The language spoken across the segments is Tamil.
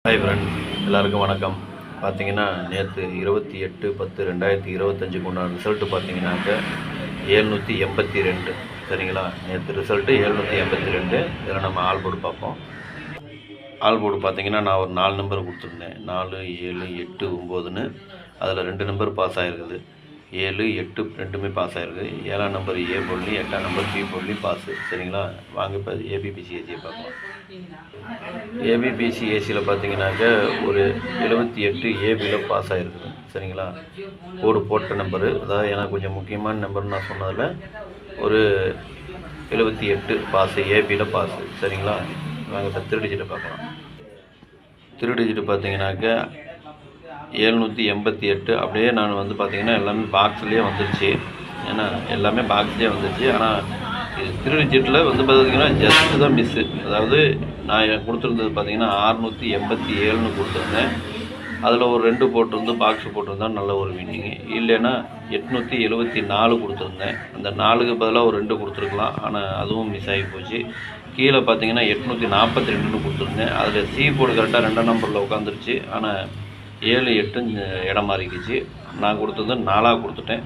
ஹாய் ஃப்ரெண்ட், எல்லாருக்கும் வணக்கம். பார்த்தீங்கன்னா நேற்று 28/10/2025 உண்டான ரிசல்ட்டு பார்த்தீங்கன்னாக்க 782. சரிங்களா? நேற்று ரிசல்ட்டு 782. இதில் நம்ம ஆல் போர்டு பார்ப்போம். ஆல் போர்டு பார்த்தீங்கன்னா நான் ஒரு 4 நம்பர் கொடுத்துருந்தேன். 4, 7, 8, 9ன்னு. அதில் 2 நம்பர் பாஸ் ஆகிருக்குது. 7, 8 ரெண்டுமே பாஸ் ஆகிருக்கு. 7ஆம் நம்பர் ஏ போடலையும் 8ஆம் நம்பர் பி போடலையும் பாஸு. சரிங்களா? வாங்க இப்போ ஏபிபிசிஏசியை பார்க்கலாம். ஏபிபிசிஏசியில் பார்த்தீங்கன்னாக்க ஒரு 78 ஏபியில் பாஸ் ஆகிருக்குது. சரிங்களா? கோடு போட்ட நம்பரு, அதாவது எனக்கு கொஞ்சம் முக்கியமான நம்பர்னு நான் சொன்னதில் ஒரு 78 பாஸு, ஏபியில் பாஸு. சரிங்களா? வாங்க இப்போ திருடிஜிட்டை பார்க்கலாம். திருடிஜிட்டு பார்த்தீங்கன்னாக்க 788. அப்படியே நான் வந்து பார்த்திங்கன்னா எல்லாமே பாக்ஸ்லேயே வந்துருச்சு. ஏன்னா எல்லாமே பாக்ஸ்லேயே வந்துருச்சு. ஆனால் இது திருடிஜிட்டில் வந்து பார்த்திங்கன்னா ஜஸ்ட்டு தான் மிஸ்ஸு. அதாவது நான் கொடுத்துருந்தது பார்த்திங்கன்னா 687ன்னு கொடுத்துருந்தேன். அதில் ஒரு 2 போட்டிருந்து பாக்ஸ் போட்டிருந்தா நல்ல ஒரு வின்னிங்கு. இல்லைன்னா 874 கொடுத்துருந்தேன். அந்த 4க்கு பதிலாக ஒரு 2 கொடுத்துருக்கலாம். ஆனால் அதுவும் மிஸ் ஆகி போச்சு. கீழே பார்த்தீங்கன்னா 842ன்னு கொடுத்துருந்தேன். அதில் சி போர்டு கரெக்டாக 2ஆம் நம்பரில் உட்காந்துருச்சு. ஆனால் 7, 8 இடம் மாறிக்கிச்சு. நான் கொடுத்தது 4ஆக கொடுத்துட்டேன்.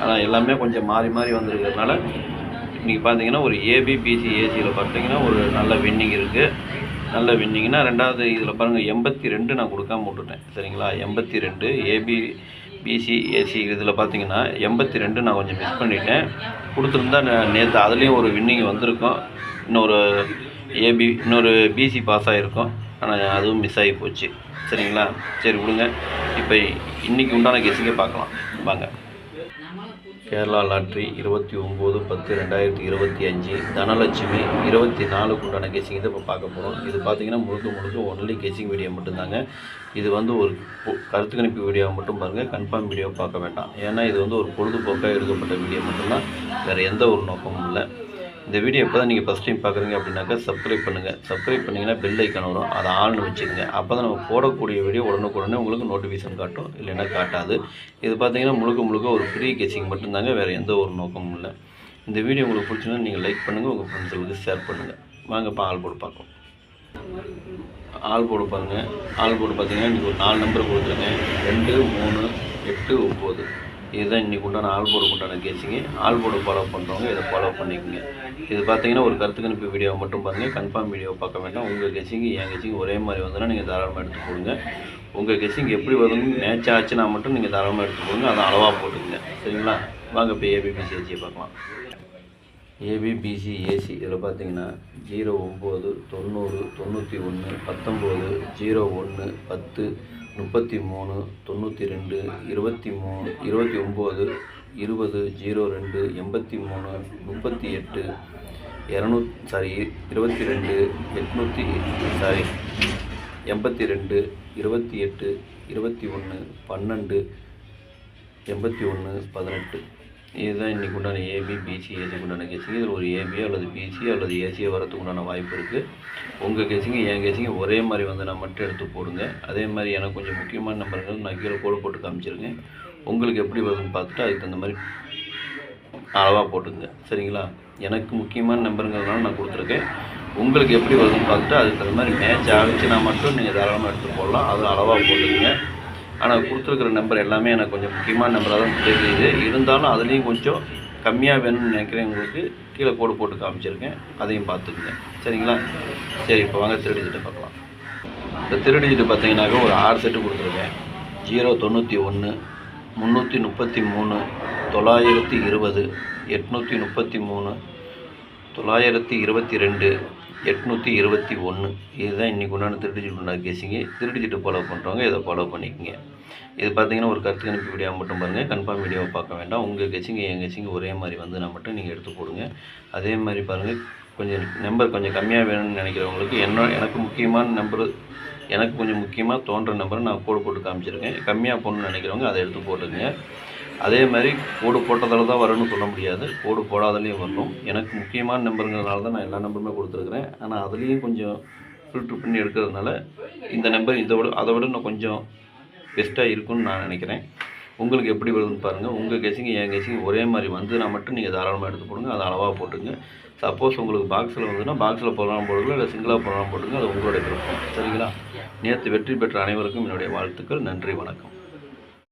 ஆனால் எல்லாமே கொஞ்சம் மாறி மாறி வந்திருக்கிறதுனால இன்றைக்கி பார்த்தீங்கன்னா ஒரு ஏபிபிசிஏசியில் பார்த்தீங்கன்னா ஒரு நல்ல வின்னிங் இருக்குது. நல்ல வின்னிங்னா ரெண்டாவது இதில் பாருங்கள் 82 நான் கொடுக்காம விட்டுட்டேன். சரிங்களா? 82 ஏபிபிசிஏசி இதில் பார்த்தீங்கன்னா 82 நான் கொஞ்சம் மிஸ் பண்ணிட்டேன். கொடுத்துருந்தா நேற்று அதுலேயும் ஒரு வின்னிங் வந்திருக்கும். இன்னொரு பிசி பாஸ் ஆகிருக்கும். ஆனால் அதுவும் மிஸ் ஆகி போச்சு. சரிங்களா? சரி விடுங்க. இப்போ இன்றைக்கி உண்டான கெஸ்ஸிங்கை பார்க்கலாம் வாங்க. கேரளா லாட்ரி 29/10/2025 தனலட்சுமி 24க்கு உண்டான கெஸ்ஸிங் இதை இப்போ பார்க்க போகிறோம். இது பார்த்திங்கன்னா முழுக்க ஒன்லி கெஸ்ஸிங் வீடியோ மட்டும்தாங்க. இது வந்து ஒரு கருத்து கணிப்பு வீடியோவை மட்டும் பாருங்கள். கன்ஃபார்ம் வீடியோவை பார்க்க வேண்டாம். ஏன்னா இது வந்து ஒரு பொழுதுபோக்காக எடுக்கப்பட்ட வீடியோ மட்டும்தான், வேறு எந்த ஒரு நோக்கமும் இல்லை. இந்த வீடியோ இப்போ தான் நீங்கள் ஃபஸ்ட் டைம் பார்க்குறீங்க அப்படின்னாக்கா சப்ஸ்கிரைப் பண்ணுங்கள். சப்ஸ்கிரைப் பண்ணிங்கன்னா பெல் ஐக்கான் வரும், அதை ஆள்னு வச்சுக்கோங்க. அப்போ தான் நம்ம போடக்கூடிய வீடியோ உடனுக்குடனே உங்களுக்கு நோட்டிஃபிகேஷன் காட்டும், இல்லைன்னா காட்டாது. இது பார்த்தீங்கன்னா முழுக்க ஒரு ஃப்ரீ கெஸ்ஸிங் மட்டும்தாங்க, வேறு எந்த ஒரு நோக்கமும் இல்லை. இந்த வீடியோ உங்களுக்கு பிடிச்சிருந்தா நீங்கள் லைக் பண்ணுங்கள், உங்கள் ஃப்ரெண்ட்ஸுகளுக்கு ஷேர் பண்ணுங்கள். வாங்க இப்போ ஆல் போர்டு பார்ப்போம். ஆல் போர்டு பாருங்கள். ஆல் போர்டு பார்த்தீங்கன்னா இன்றைக்கி ஒரு 4 நம்பர் கொடுத்துருக்கேன். 2, 3, 8, 9. இதுதான் இன்றைக்கி உண்டான ஆல் போர்டுக்கு உண்டான கெஸ்ஸிங்கு. ஆல் போர்டு ஃபாலோ பண்ணுறவங்க இதை ஃபாலோ பண்ணிக்கோங்க. இது பார்த்தீங்கன்னா ஒரு கருத்து கணிப்பு வீடியோவை மட்டும் பாருங்கள். கன்ஃபார்ம் வீடியோவை பார்க்க வேண்டாம். உங்கள் கெஸ்ஸிங்கு என் கெஸ்ஸிங் ஒரே மாதிரி வந்ததுன்னா நீங்கள் தாராளமாக எடுத்து போடுங்க. உங்கள் கெஸ்ஸிங் எப்படி வருதுன்னு மேட்ச் ஆச்சுன்னா மட்டும் நீங்கள் தாராளமாக எடுத்து போடுங்க. அதை அளவாக போட்டுக்கங்க. சரிங்களா? வாங்க இப்போ ஏபிபிசிஏசியை பார்க்கலாம். ஏபிபிசிஏசி இதில் பார்த்தீங்கன்னா 09, 90, 91, 19, 01, 10, 33, 92, 23, 29, 20, 02, 83, 38, 22, 82, 28, 21, 12, 81, 18. இதுதான் இன்றைக்கி உண்டான ஏபிபிசிஏசிக்கு உண்டான கெஸ்ஸிங். இதில் ஒரு ஏபியோ அல்லது பிசி அல்லது ஏசியோ வரத்துக்கு உண்டான வாய்ப்பு இருக்குது. உங்கள் கெஸ்ஸிங்கு என் கெஸ்ஸிங்கு ஒரே மாதிரி வந்து நான் மட்டும் எடுத்து போடுங்க. அதே மாதிரி எனக்கு கொஞ்சம் முக்கியமான நம்பர்கள் நான் கீழே கோடு போட்டு காமிச்சிருக்கேன். உங்களுக்கு எப்படி வருதுன்னு பார்த்துட்டு அதுக்கு தகுந்த மாதிரி அளவாக போட்டுங்க. சரிங்களா? எனக்கு முக்கியமான நம்பருங்கிறதுனால நான் கொடுத்துருக்கேன். உங்களுக்கு எப்படி வருதுன்னு பார்த்துட்டு அதுக்கு தகுந்த மாதிரி மேட்ச் ஆகிடுச்சுன்னா மட்டும் நீங்கள் தாராளமாக எடுத்து போடலாம். அது அளவாக போட்டுக்குங்க. ஆனால் கொடுத்துருக்குற நம்பர் எல்லாமே எனக்கு கொஞ்சம் முக்கியமான நம்பராக தான் தெரியுது. இருந்தாலும் அதுலேயும் கொஞ்சம் கம்மியாக வேணும்னு நினைக்கிறவங்களுக்கு கீழே கோடு போட்டு காமிச்சிருக்கேன். அதையும் பார்த்துக்குங்க. சரிங்களா? சரி இப்போ வாங்க திருடிஜிட்டை பார்க்கலாம். இந்த திருடிஜிட்டு பார்த்தீங்கன்னாக்கா ஒரு 6 செட்டு கொடுத்துருக்கேன். 091, 333, 920, 833, 922, 821. இதுதான் இன்றைக்கி உண்டான திருடிஜிட்டு உண்டான கெஸ்ஸிங்கு. திருடிஜிட்டு ஃபாலோ பண்ணுறவங்க இதை ஃபாலோ பண்ணிக்கோங்க. இது பார்த்தீங்கன்னா ஒரு கருத்து கணிப்பு வீடியோ மட்டும் பாருங்கள். கன்ஃபார்ம் வீடியோவை பார்க்க வேண்டாம். உங்கள் கெஸ்ஸிங்கு என் கெஸ்ஸிங்கு ஒரே மாதிரி வந்துன்னா மட்டும் நீங்கள் எடுத்து போடுங்க. அதே மாதிரி பாருங்கள், கொஞ்சம் நம்பர் கொஞ்சம் கம்மியாக வேணும்னு நினைக்கிறவங்களுக்கு எனக்கு முக்கியமான நம்பரு, எனக்கு கொஞ்சம் முக்கியமாக தோன்ற நம்பரை நான் கோடு போட்டு காமிச்சிருக்கேன். கம்மியாக போடணும்னு நினைக்கிறவங்க அதை எடுத்து போட்டுங்க. அதே மாதிரி கோடு போட்டதால் தான் வரணும்னு சொல்ல முடியாது, கோடு போடாதலையும் வரணும். எனக்கு முக்கியமான நம்பருங்கிறதுனால தான் நான் எல்லா நம்பருமே கொடுத்துருக்குறேன். ஆனால் அதுலேயும் கொஞ்சம் ஃபில்ட்ரு பண்ணி எடுக்கிறதுனால இந்த நம்பர் அதை விட இன்னும் கொஞ்சம் பெஸ்ட்டாக இருக்கும்னு நான் நினைக்கிறேன். உங்களுக்கு எப்படி வருதுன்னு பாருங்கள். உங்கள் கெஸ்ஸிங் என் கெஸ்ஸிங் ஒரே மாதிரி வந்துன்னா மட்டும் நீங்கள் தாராளமாக எடுத்து போடுங்க. அதை அளவாக போட்டுங்க. சப்போஸ் உங்களுக்கு பாக்ஸில் வந்ததுன்னா பாக்ஸில் போடலாம் போடுங்க, இல்லை சிங்கிளாக போடலாம் போடுங்க, அது உங்களுடைய விருப்பம். சரிங்களா? நேற்று வெற்றி பெற்ற அனைவருக்கும் என்னுடைய வாழ்த்துக்கள். நன்றி, வணக்கம்.